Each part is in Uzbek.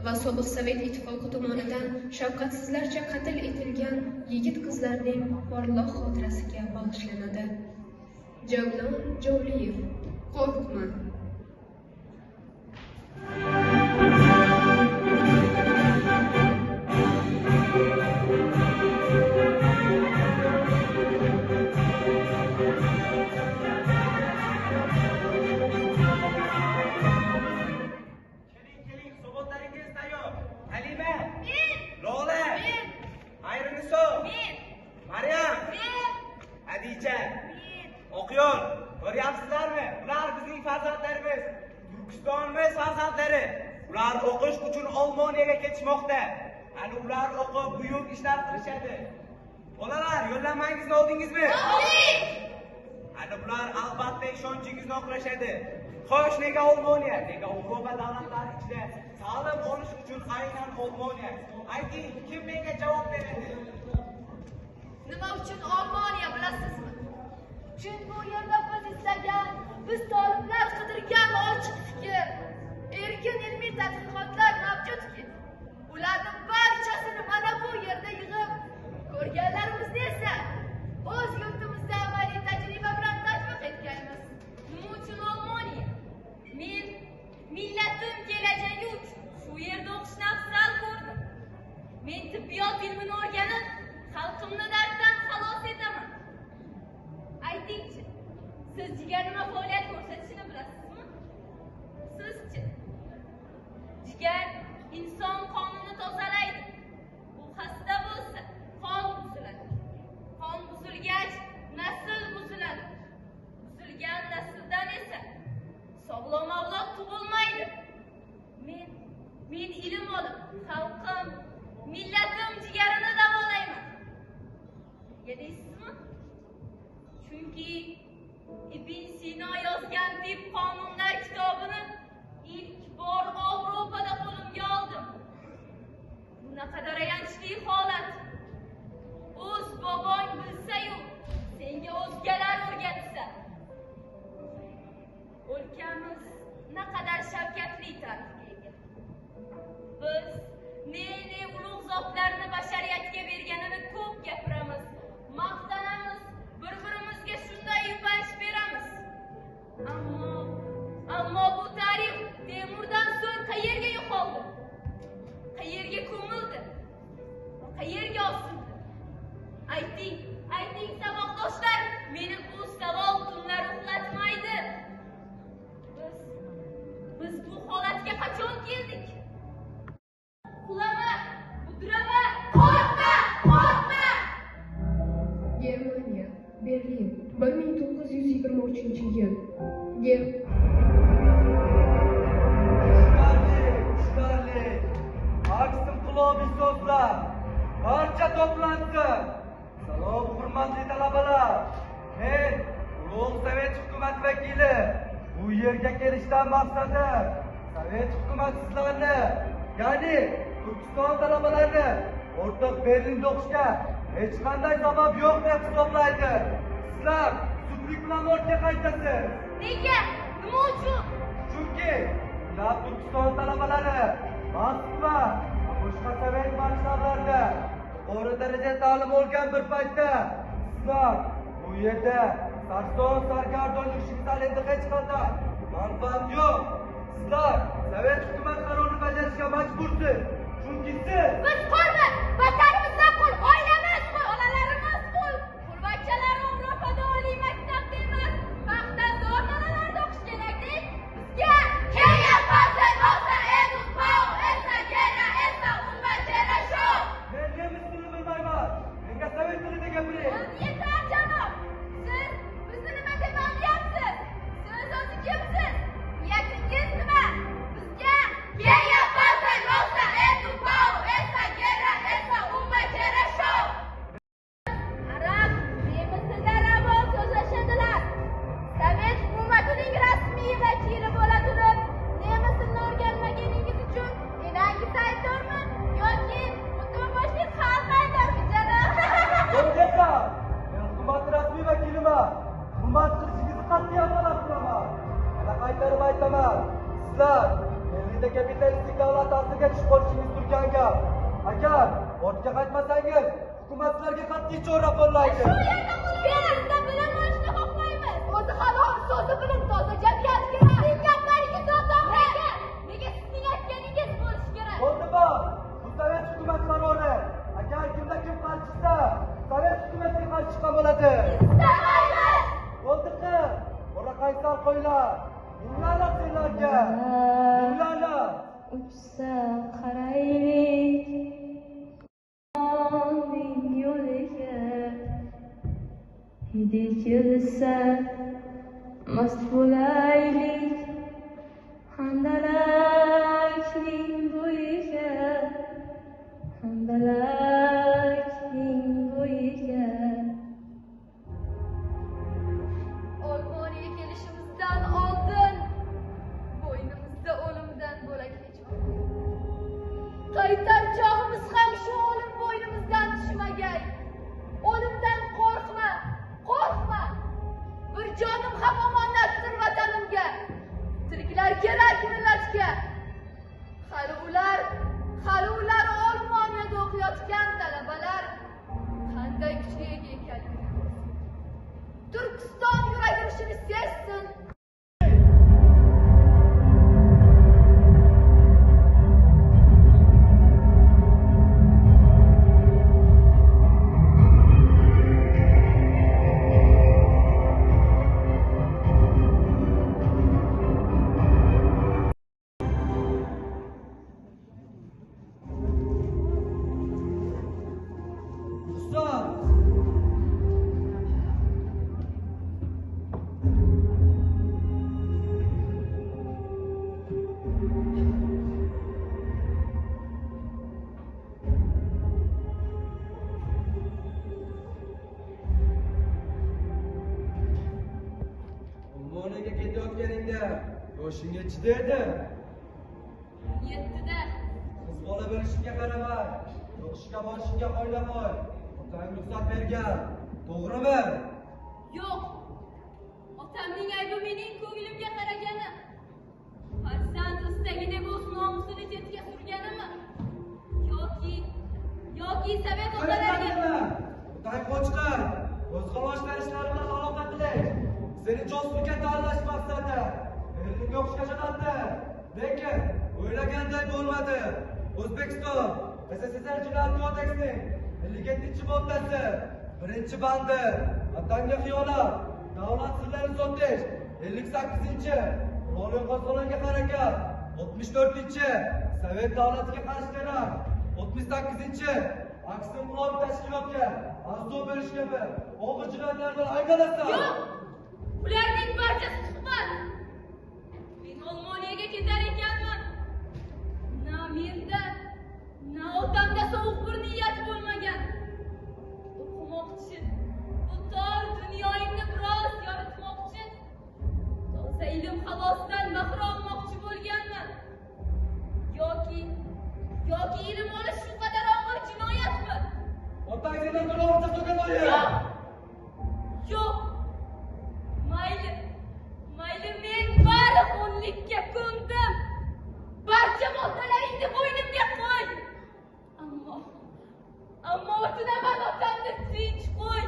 va sobiq Sovet ittifoqi tomonidan shafqatsizlarcha qatl etilgan yigit-qizlarning porloq xotirasiga bag'ishlanadi. Javlon Jovliyev, qo'rqma. Turkistonimiz farzandlari ular o'qish uchun Olmoniyaga ketishmoqda. Hali ular o'qib buyuk ishlar qilishadi. Bolalar, yo'llanmangizni oldingizmi? Oldik. Hali ular albatta ishonchingizni oqlashadi. Xo'sh, nega Olmoniya? Nega Yevropa davlatlari ichida ta'lim olish uchun aynan Olmoniya? Ayting, kim menga javob beradi? Nima uchun Olmoniya bilasizmi? Chunki bu yerda biz istagan, biz toliblar qidirgan ochiq fikr, erkin ilmiy tadqiqotlar mavjudki, ularning barchasini mana bu yerda yig'ib, ko'rganlarimizni esa o'z yurtimizda amaliy tajriba bilan tatbiq etganmiz. Nima uchun Olmoniya? Men millatim kelajagi uchun shu yerda o'qishni afzal ko'rdim. Men tibbiyot ilmini o'rganib, xalqimni darddan xalos etaman. Aytingchi, siz jigar nima faoliyat ko'rsatishini bilasizmi? Sizchi? Jigar inson qonini tozalaydi. U xasta bo'lsa, qon buziladi. Qon buzilgach, nasl buziladi. Buzilgan nasldan esa sog'lom avlod tug'ilmaydi. Men ilm olib, xalqim, millatim jigarini davolayman. Nega deysizmi? Chunki Ibn Sino yozgan Tib qonunlar kitobini ilk bor Yevropada qo'limga oldim. Bu naqadar ayanchli holat. O'z bobong bilsa-yu, senga o'zgalar o'rgatsa. O'lkamiz naqadar shavkatli tarixga ega. Biz ne ulug' zotlarni bashariyatga berganini ko'p gapiramiz, maqtanamiz, bir-birimizga shunday yupanch beramiz. Ammo bu tarix Temurdan so'ng qayerga yo'qoldi? Qayerga ko'mildi? Qayerga osildi? Ayting saboqdoshlar, meni bu savol tunlar uxlatmaydi. Biz bu holatga qachon keldik? Uxlama, mudrama, qo'rqma! Germaniya, Berlin, 1923-yil. Stalin, Maksim Qulobiy so'zlar, barcha to'plansin. Salom, hurmatli talabalar. Men ulug' Sovet hukumat vakili. Bu yerga kelishdan maqsadi Sovet hukumat sizlarni, ya'ni Turkiston talabalarini o'rtoq Berlinda o'qishga hech qanday sabab yo'q deb hisoblaydi. Sizlar zudlik bilan ortga qaytasiz. Nega? Nima uchun? Chunki ular Turkiston talabalari Moskva va boshqa Sovet maktablarida yuqori darajada ta'lim olgan bir paytda sizlar bu yerda sarson sargardon yurishingiz endi hech qanday manfaat yo'q. Sizlar Sovet hukumat qarorini bajarishga majbursiz. Chunki siz biz qulmiz, vatanimizdan qul, oilamiz qul, onalarimiz qul. Qulvachchalar Yevropada oliy maktabda emas, vaqtdan zo'r onalarda o'qish kerakdek. Bizga keyin farzand bo'lsa, edus pau, esa gera, esa umma terasho. Men nemis tilini bilmayman. Menga sovet tilida gapiring. Yetar janob. Siz bizni nima deb olyapsiz? Siz o'zi kimsiz? Niyatingiz nima? Bizga keyin farzand bo'lsa, edus pau, esa gera. kapitalistik davlat ostiga tushib qolishingiz turgan gap. Agar ortga qaytmasangiz, hukumat sizlarga qat'iy chora qo'llaydi. Shu yerda qolib bilim olishni xohlaymiz. O'zi halol so'zi bilim toza jamiyat kerak. Siz gaplaringiz noto'g'ri. Nega sizning aytganingiz bo'lishi kerak? Bo'ldi bor. Bu sovet hukumat qarori. Agar kimda kim qarshi chiqsa, sovet hukumatiga qarshi chiqqan bo'ladi. Istamaymiz. Bo'ldi-ku. Ora qaysar qo'ylar. Minglab senlarga. Minglab. Uchsa qaraylik oning yo'liga, hidi kelsa mast bo'laylik handalakning bo'yiga, handalakning bo'yiga. Olmoniya kelishimizdan oldin bo'ynimizda o'limdan bo'lak hech qaytar chog'imiz ham shu o'lim bo'ynimizdan tushmagay. O'limdan qo'rqma, qo'rqma. Bir jonim ham omonatdir vatanimga. Tiriklar kerak millatga. Hali ular Olmoniyada o'qiyotgan talabalar qanday kuchga ega ekanligini. Turkiston yuragini sezsin. Ustoz! Olmoniyaga ketayotganingda yoshing nechida edi? 7da. Qiz bola bo'lishingga qaramay, o'qishga borishingga qo'ylamay, otang ruxsat bergan. To'g'rimi? Yo'q. Otamning aybi mening ko'nglimga qaragani. Farzand istagi deb o'z nomusini chetga surganimi? Yoki sovet otalariga Otang qo'chqar, o'z xavoshlar ishlari bilan aloqadalik. Seni josuslikka tanlash maqsadi. Erkinga o'qishga jo'natdi. Lekin o'ylaganday bo'lmadi. O'zbekiston SSSR Jinoyat kodeksining 57-moddasi 1-bandi vatanga xiyonat, davlat sirlarini sotish, 58-chi qurolli qo'zg'olonga harakat, 64-chi sovet davlatiga qarshi terakt, 38-chi aks inqilobiy tashkilotga a'zo bo'lish kabi og'ir jinoyatlar bilan ayblanasa. yo'q. Ularning barchasi suhbat. Men Olmoniyaga ketar ekanman. Na menda, na otamda sovuq bir niyat bo'lmagan. O'qimoqchi, bu tor dunyoyimni biroz yoritmoqchi. Toza ilm havosidan bahra olmoqchi bo'lganman. Yoki ilm olish shu qadar og'ir jinoyatmi? Otang sendan ko'ra ortiq to'gan o'yin. Yo'q. Mayli, men bari xunlikka ko'ndim. Barcha moddalaringni bo'ynimga qo'y. Ammo o'tinaman otamni tinch qo'y.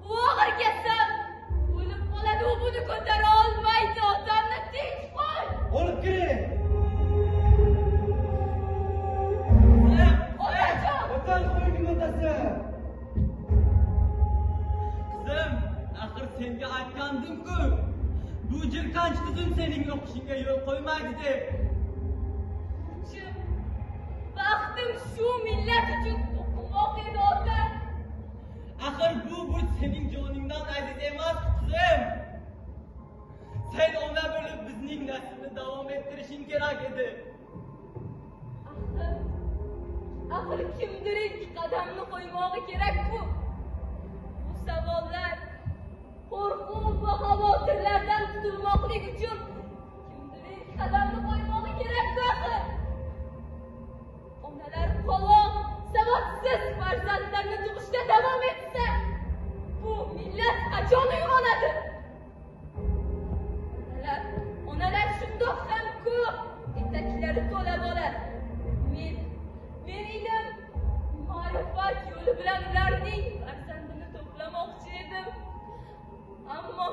U og'ir kasal. O'lib qoladi, u buni ko'tara olmaydi. Otamni tinch qo'y. Olib kiring. Otajon! Otang qo'yning otasi. Qizim, axir senga aytgandim-ku. Bu jirkanch tuzum sening o'qishingga yo'l qo'ymaydi deb. Baxtim shu millat uchun o'qimoq edi ota. Axir bu sening joningdan aziz emas, qizim. Sen ona bo'lib bizning naslni davom ettirishing kerak edi. Axir kimdir ilk qadamni qo'ymog'i kerak-ku. Bu savollar, qo'rquv va xavotirlardan qutulmoqlik uchun kimdir ilk qadamni qo'ymog'i kerak-ku axir. Onalar qoloq, savodsiz farzandlarni tug'ishda davom etsa, bu millat qachon uyg'onadi? Onalar shundoq ham ko'p istaklari to'la bo'lar. Men ilm, ma'rifat yo'li bilan ularning farzandini to'plamoqchi edim. Ammo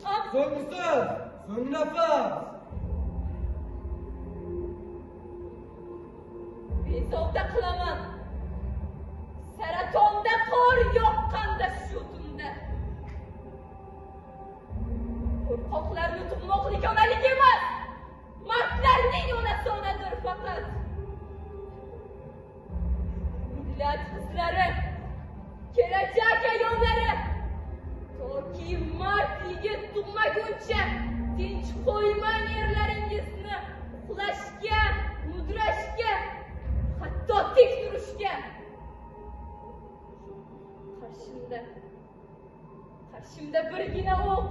So'nggi so'z, so'nggi nafas. bezovta qilaman. Saratonda qor yoqqanda shu tunda. Qo'rqoqlarni tug'moqlik onalik emas. Mardlarning onasi onadir faqat. Millat qizlari, kelajak ayollari, toki mard yigit tug'maguncha tinch qo'ymang erlaringizni uxlashga, mudrashga, hatto tik turishga. Qarshimda birgina o'q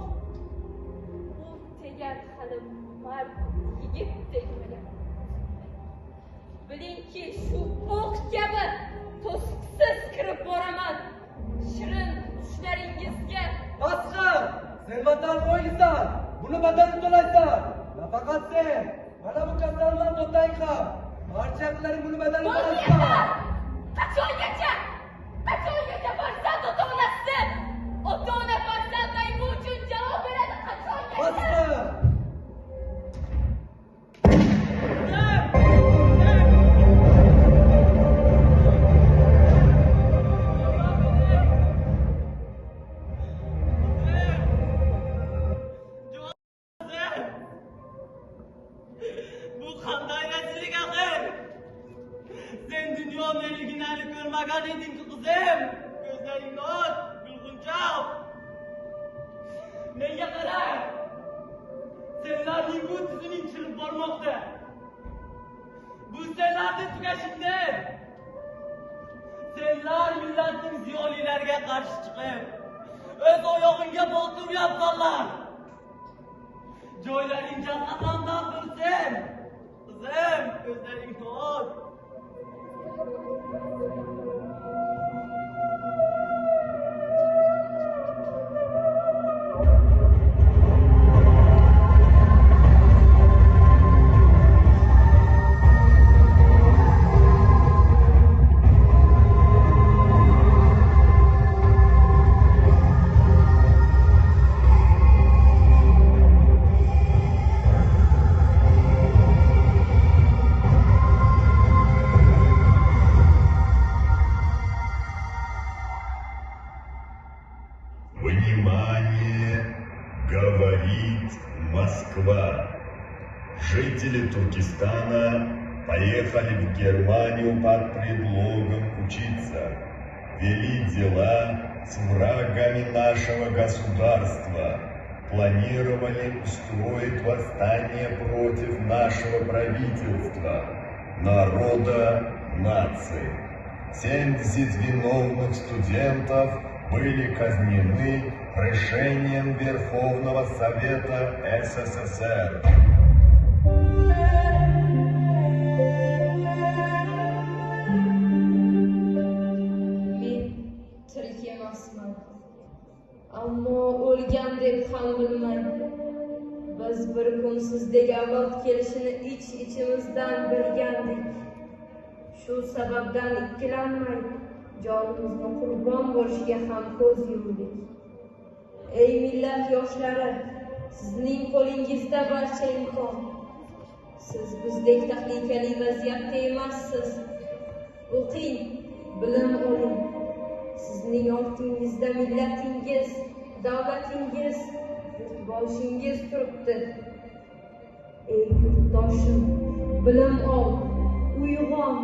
tegar hali mard yigit tegmagan. Bilingki, shu o'q kabi to'siqsiz kirib boraman shirin tushlaringizga. Asqar, sen vatan qo'ylisan, buni badani to'laysan. Nafaqat sen, mana bu kasallar otang ham. Barcha qilaring buni badani to'laysan. Qachongacha farzand ota-onasi, ota-ona farzandlari uchun javob beradi qachongacha? Asqar! Bu qanday rezillik axir? Sen dunyo meliginani ko'rmagan eding-ku qizim. Ko'zlaringni och, gulg'unchoq. Menga qara. Senlarning bu tuzuning chirib bormoqda. Bu senlarni tugashingda. Senlar millatning ziyolilariga qarshi chiqib, o'z oyog'ingga botir yopganlar. Joylaring jahannamdan tursin. Qizim, ko'zlaringni och. Внимание! Говорит Москва. Жители Туркестана поехали в Германию под предлогом учиться. Вели дела с врагами нашего государства. Планировали устроить восстание против нашего правительства, народа, нации. 70 виновных студентов были казнены решением Верховного Совета СССР. Men tirik emasman. Ammo o'lgan deb ham bilmang. Biz bir kun sizdek avlod kelishini ich-ichimizdan bilgandik. Shu sababdan ikkilanmang. Jonimizni qurbon bo'lishiga ham ko'z yumdik. Ey millat yoshlari, sizning qo'lingizda barcha imkon. Siz bizdek tahlikali vaziyatda emassiz. O'qing, bilim oling. Sizning ortingizda millatingiz, davlatingiz, yurtboshingiz turibdi. Ey yurtdoshim, bilim ol, uyg'on,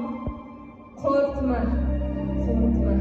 qo'rqma. Qo'rqma.